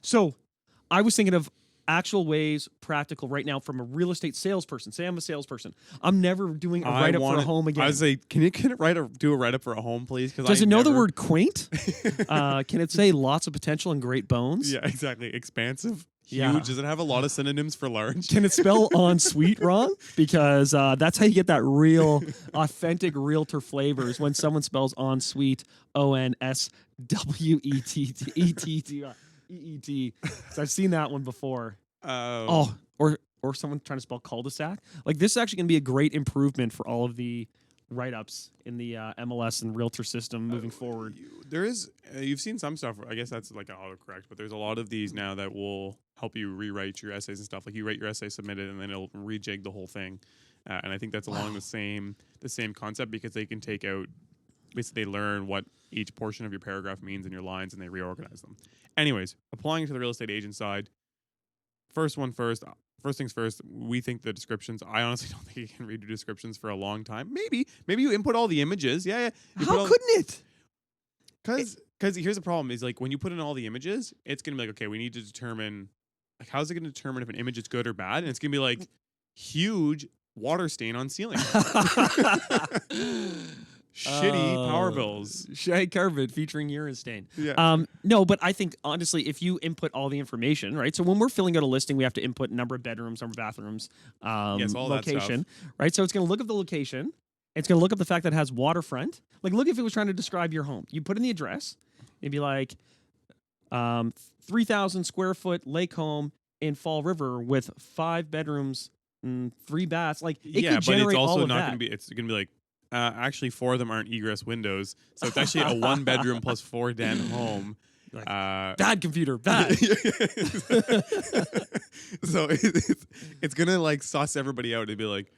So I was thinking of actual ways, practical right now from a real estate salesperson. Say I'm a salesperson. I'm never doing a write-up for a home again. I was like, can you do a write-up for a home, please? Does it know the word quaint? Can it say lots of potential and great bones? Yeah, exactly. Expansive. Huge. Yeah. Does it have a lot of synonyms for large? Can it spell en suite wrong? Because that's how you get that real, authentic realtor flavors when someone spells en suite, ONSWEETT. So I've seen that one before. Or someone trying to spell cul-de-sac. Like this is actually going to be a great improvement for all of the write-ups in the MLS and realtor system moving forward. You've seen some stuff. I guess that's like autocorrect, but there's a lot of these now that will help you rewrite your essays and stuff. Like you write your essay, submit it, and then it'll rejig the whole thing. And I think that's along the same concept because they can take out, basically they learn what each portion of your paragraph means in your lines and they reorganize them. Anyways, applying to the real estate agent side, first things first, we think the descriptions, I honestly don't think you can redo descriptions for a long time. Maybe you input all the images. Yeah. How couldn't it? Because here's the problem is like when you put in all the images, it's going to be like, okay, we need to determine, like, how's it going to determine if an image is good or bad? And it's going to be like huge water stain on ceiling. Shitty power bills. Shag carpet featuring urine stain. Yeah. No, but I think, honestly, if you input all the information, right? So when we're filling out a listing, we have to input number of bedrooms, number of bathrooms, yes, all location, that stuff. right? So it's going to look up the location. It's going to look up the fact that it has waterfront. Like, look if it was trying to describe your home. You put in the address. It'd be like 3,000 square foot lake home in Fall River with 5 bedrooms and 3 baths. Like, it could generate but it's also all of not that. going to be. It's going to be like, actually, 4 of them aren't egress windows, so it's actually a 1-bedroom plus 4 den home. Like, bad computer, bad. So it's gonna like suss everybody out. It'd be like,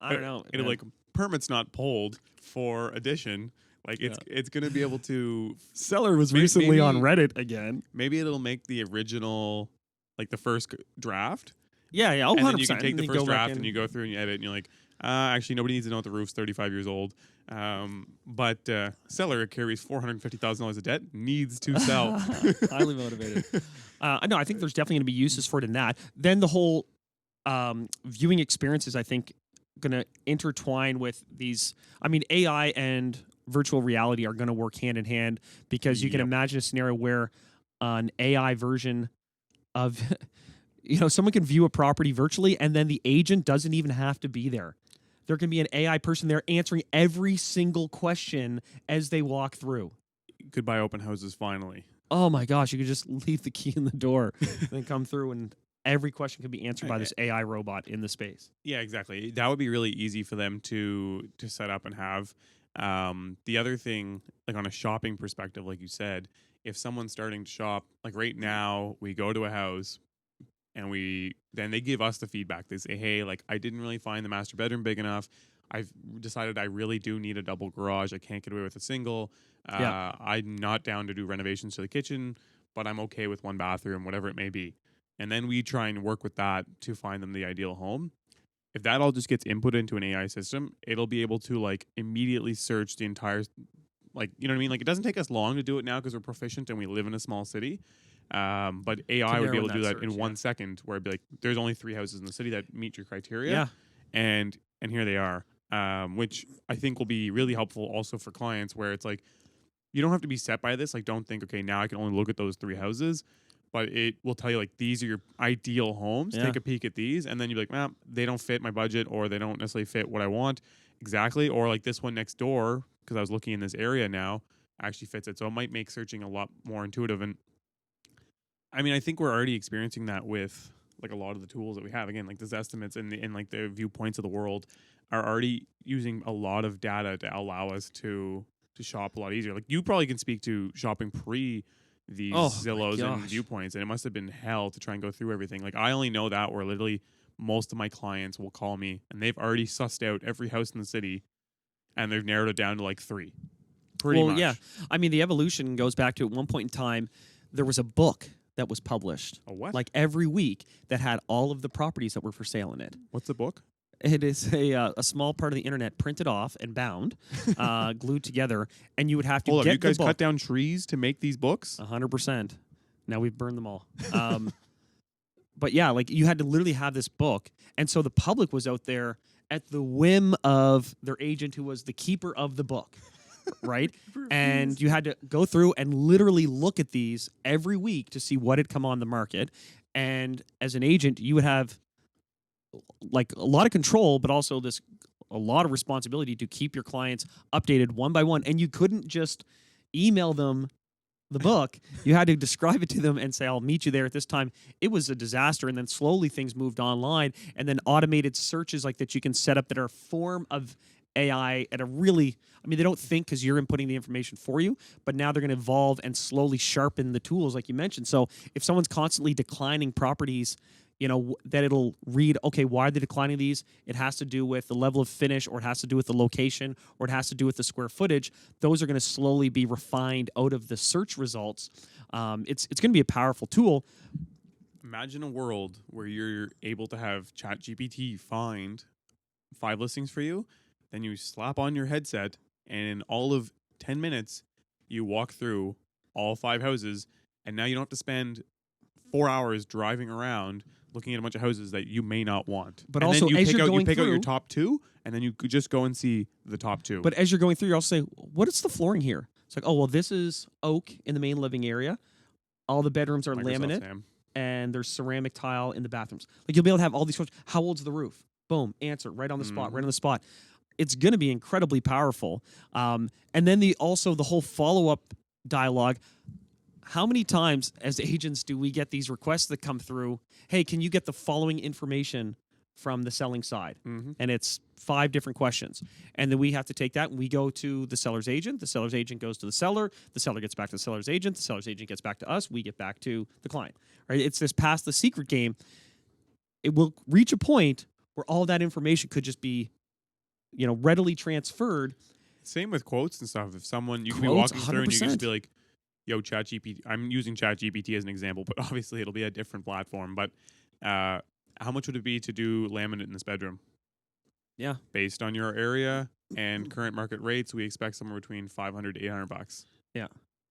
I don't know. It'll like permits not pulled for addition. Like it's gonna be able to. Seller was recently on Reddit again. Maybe it'll make the original, like the first draft. Yeah. Oh, and 100%. then you can take the first draft and you go through and you edit and you're like, actually, nobody needs to know that the roof's 35 years old. But seller carries $450,000 of debt, needs to sell. Highly motivated. No, I think there's definitely going to be uses for it in that. Then the whole viewing experiences, I think, going to intertwine with these. I mean, AI and virtual reality are going to work hand in hand because you can imagine a scenario where an AI version of, someone can view a property virtually and then the agent doesn't even have to be there. There can be an AI person there answering every single question as they walk through. Goodbye open houses, finally. Oh my gosh, you could just leave the key in the door and then come through and every question could be answered by this AI robot in the space. Yeah, exactly. That would be really easy for them to set up and have. The other thing, like on a shopping perspective, like you said, if someone's starting to shop, like right now, we go to a house, and then they give us the feedback. They say, hey, like I didn't really find the master bedroom big enough. I've decided I really do need a double garage. I can't get away with a single. I'm not down to do renovations to the kitchen, but I'm okay with 1 bathroom, whatever it may be. And then we try and work with that to find them the ideal home. If that all just gets input into an AI system, it'll be able to like immediately search the entire, like, you know what I mean? Like it doesn't take us long to do it now because we're proficient and we live in a small city. But AI would be able to do that in 1 second, where it'd be like, there's only 3 houses in the city that meet your criteria. Yeah. And here they are, which I think will be really helpful also for clients where it's like, you don't have to be set by this. Like, don't think, okay, now I can only look at those 3 houses, but it will tell you like, these are your ideal homes. Yeah. Take a peek at these. And then you're like, they don't fit my budget or they don't necessarily fit what I want exactly. Or like this one next door, because I was looking in this area now, actually fits it. So it might make searching a lot more intuitive. And I mean, I think we're already experiencing that with like a lot of the tools that we have. Again, like the Zestimates and like the viewpoints of the world are already using a lot of data to allow us to shop a lot easier. Like you probably can speak to shopping pre these Zillows and viewpoints, and it must have been hell to try and go through everything. Like I only know that where literally most of my clients will call me and they've already sussed out every house in the city and they've narrowed it down to like 3. Pretty much. Yeah. I mean, the evolution goes back to at one point in time, there was a book that was published. A what? Like every week that had all of the properties that were for sale in it. What's the book? It is a small part of the internet printed off and bound, glued together, and you would have to get you guys the book. cut down trees to make these books? 100%. Now we've burned them all. But yeah, like you had to literally have this book. And so the public was out there at the whim of their agent who was the keeper of the book, right? And you had to go through and literally look at these every week to see what had come on the market. And as an agent, you would have like a lot of control, but also a lot of responsibility to keep your clients updated one by one. And you couldn't just email them the book. You had to describe it to them and say, I'll meet you there at this time. It was a disaster. And then slowly things moved online, and then automated searches like that you can set up that are a form of AI at a really, I mean, they don't think because you're inputting the information for you, but now they're going to evolve and slowly sharpen the tools like you mentioned. So if someone's constantly declining properties, that it'll read, okay, why are they declining these? It has to do with the level of finish, or it has to do with the location, or it has to do with the square footage. Those are going to slowly be refined out of the search results. It's going to be a powerful tool. Imagine a world where you're able to have ChatGPT find 5 listings for you, then you slap on your headset, and in all of 10 minutes, you walk through all 5 houses, and now you don't have to spend 4 hours driving around looking at a bunch of houses that you may not want. But and also, then you as pick you're out, going you pick out your through- top 2, and then you could just go and see the top 2. But as you're going through, you also say, what is the flooring here? It's like, oh, well, this is oak in the main living area. All the bedrooms are Microsoft laminate, Sam. and there's ceramic tile in the bathrooms. Like, you'll be able to have all these questions. How old's the roof? Boom, answer right on the spot, right on the spot. It's going to be incredibly powerful. And then the whole follow-up dialogue. How many times as agents do we get these requests that come through? Hey, can you get the following information from the selling side? And it's 5 different questions. And then we have to take that and we go to the seller's agent. The seller's agent goes to the seller gets back to the seller's agent. The seller's agent gets back to us. We get back to the client. Right? It's this pass the secret game. It will reach a point where all that information could just be, readily transferred. Same with quotes and stuff. If someone, you could be Quotes, walking through and you can just 100%. be like, yo, ChatGPT, I'm using ChatGPT as an example, but obviously it'll be a different platform. But how much would it be to do laminate in this bedroom? Yeah. Based on your area and current market rates, we expect somewhere between $500 to $800. Yeah.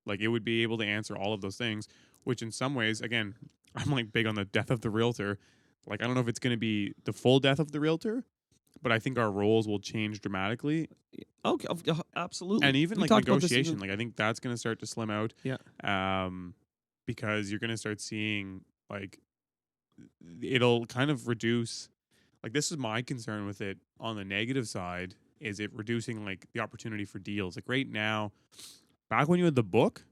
Like, it would be able to answer all of those things, which in some ways, again, I'm like big on the death of the realtor. Like, I don't know if it's going to be the full death of the realtor, but I think our roles will change dramatically. Okay, absolutely. And even We like talked about this negotiation, like I think that's going to start to slim out. Yeah. Because you're going to start seeing like it'll kind of reduce. Like, this is my concern with it on the negative side, is it reducing like the opportunity for deals. Like right now, back when you had the book,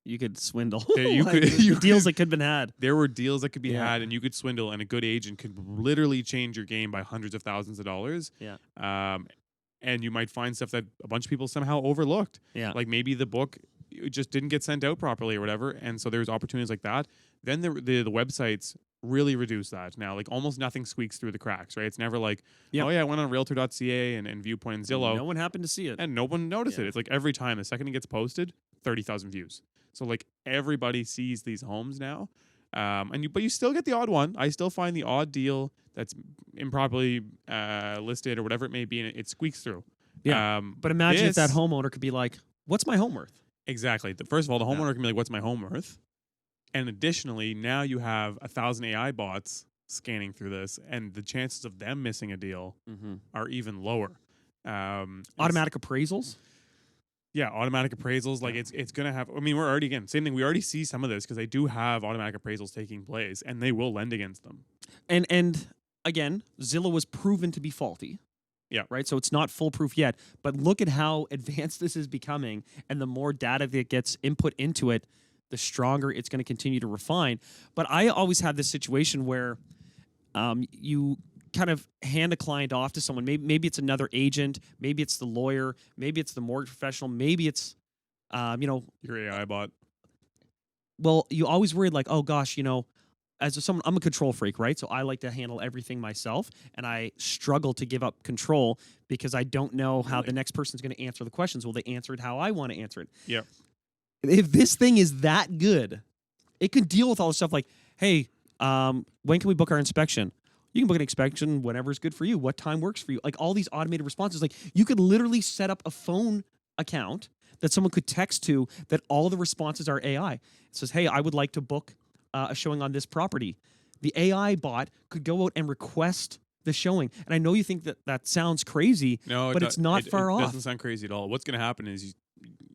You could swindle. You Like, could- the you deals could- that could have been had. there were deals that could be Yeah. had and you could swindle, and a good agent could literally change your game by hundreds of thousands of dollars. Yeah. And you might find stuff that a bunch of people somehow overlooked. Yeah. Like maybe the book it just didn't get sent out properly or whatever. And so there's opportunities like that. Then the websites really reduce that now. Like almost nothing squeaks through the cracks, right? It's never like, Yep. oh yeah, I went on realtor.ca and Viewpoint and Zillow. No one happened to see it. And no one noticed Yeah. it. It's like every time, the second it gets posted, 30,000 views. So like everybody sees these homes now. But you still get the odd one. I still find the odd deal that's improperly listed or whatever it may be, and it squeaks through. Yeah. But imagine if that this- homeowner could be like, what's my home worth? Exactly. First of all, the Yeah. homeowner can be like, what's my home worth? And additionally, now you have 1,000 AI bots scanning through this, and the chances of them missing a deal are even lower. Automatic appraisals? Yeah, automatic appraisals. Like it's gonna have. I mean, we're already again same thing. We already see some of this because they do have automatic appraisals taking place, and they will lend against them. And again, Zillow was proven to be faulty. Yeah. Right. So it's not foolproof yet. But look at how advanced this is becoming, and the more data that gets input into it, the stronger it's going to continue to refine. But I always have this situation where you kind of hand a client off to someone. Maybe it's another agent. Maybe it's the lawyer. Maybe it's the mortgage professional. Maybe it's Your AI bot. well, you always worried like, oh gosh, as someone, I'm a control freak, right? So I like to handle everything myself, and I struggle to give up control because I don't know how the next person's going to answer the questions. Will they answer it how I want to answer it? Yeah. If this thing is that good, it can deal with all this stuff like, hey, when can we book our inspection? You can book an inspection whenever is good for you. What time works for you? Like all these automated responses. Like you could literally set up a phone account that someone could text to that all the responses are AI. It says, hey, I would like to book a showing on this property. The AI bot could go out and request the showing. And I know you think that that sounds crazy, No, but it's not far it off. doesn't sound crazy at all. What's going to happen is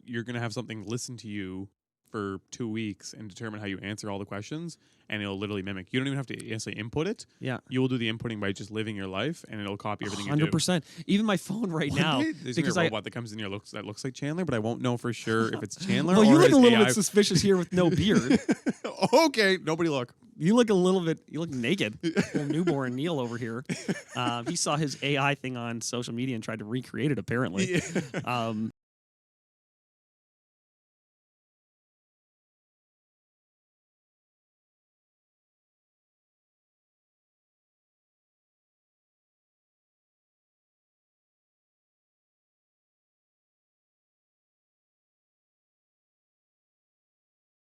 you're going to have something listen to you for 2 weeks and determine how you answer all the questions, and it'll literally mimic. You don't even have to necessarily input it. Yeah. You will do the inputting by just living your life, and it'll copy everything you do. 100%. Even my phone right now. There's because a robot that comes in here that looks like Chandler, but I won't know for sure if it's Chandler well, or you look his a little AI. bit suspicious here with no beard. Okay, nobody look. You look you look naked. Little newborn Neal over here. He saw his AI thing on social media and tried to recreate it, apparently. Yeah.